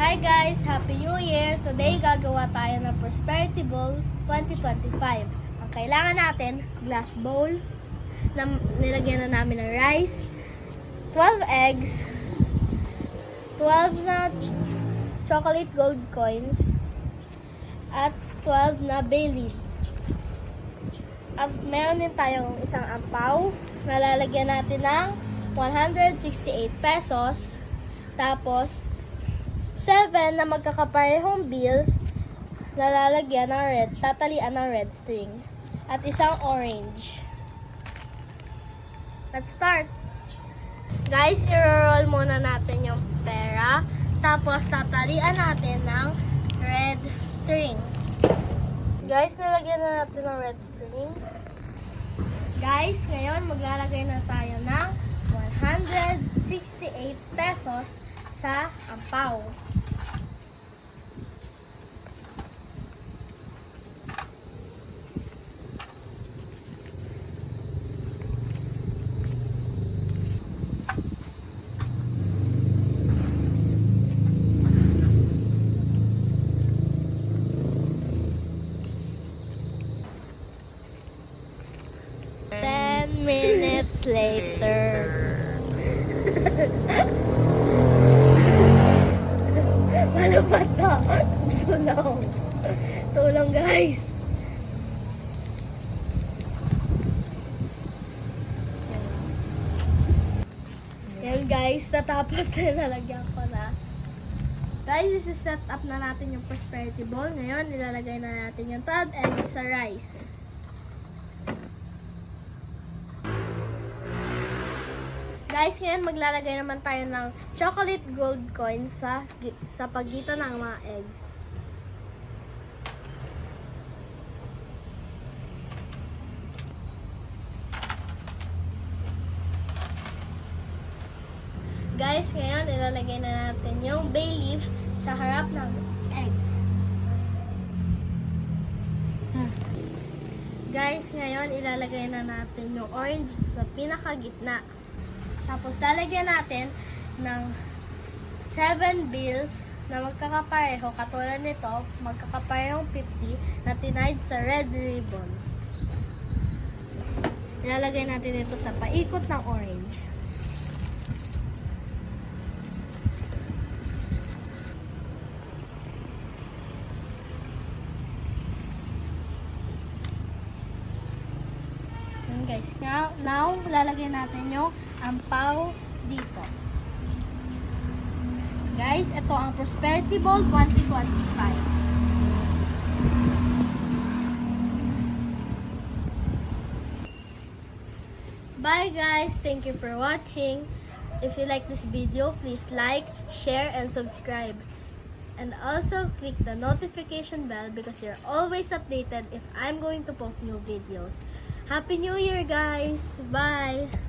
Hi guys! Happy New Year! Today gagawa tayo ng Prosperity Bowl 2025. Ang kailangan natin, glass bowl, na nilagyan na namin ng rice, 12 eggs, 12 na chocolate gold coins, at 12 na bay leaves. At meron din tayong isang ampaw na lalagyan natin ng 168 pesos. Tapos, 7 na magkakaparehong bills na lalagyan ng red, tatalian ng red string. At isang orange. Let's start! Guys, i-roll muna natin yung pera. Tapos, tatalian natin ng red string. Guys, nalagyan na natin ng red string. Guys, ngayon maglalagay na tayo ng 168 pesos sa ampaw. Minutes later. Ano ba to? Tulong. Tulong guys. Yan guys, natapos na nalagyan ko na. Guys, isi-set up na natin yung prosperity bowl. Ngayon, nilalagay na natin yung 12 eggs sa rice. Guys, ngayon maglalagay naman tayo ng chocolate gold coins sa pagitan ng mga eggs. Guys, ngayon ilalagay na natin yung bay leaf sa harap ng eggs. Guys, ngayon ilalagay na natin yung orange sa pinakagitna. Tapos, lalagyan natin ng 7 bills na magkakapareho. Katulad nito, magkakaparehong 50 na tinied sa red ribbon. Ilalagay natin ito sa paikot ng orange. Guys, now lalagyan natin yung ampaw dito. Guys, ito ang Prosperity Bowl 2025. Bye guys! Thank you for watching. If you like this video, please like, share, and subscribe. And also click the notification bell because you're always updated if I'm going to post new videos. Happy New Year guys! Bye!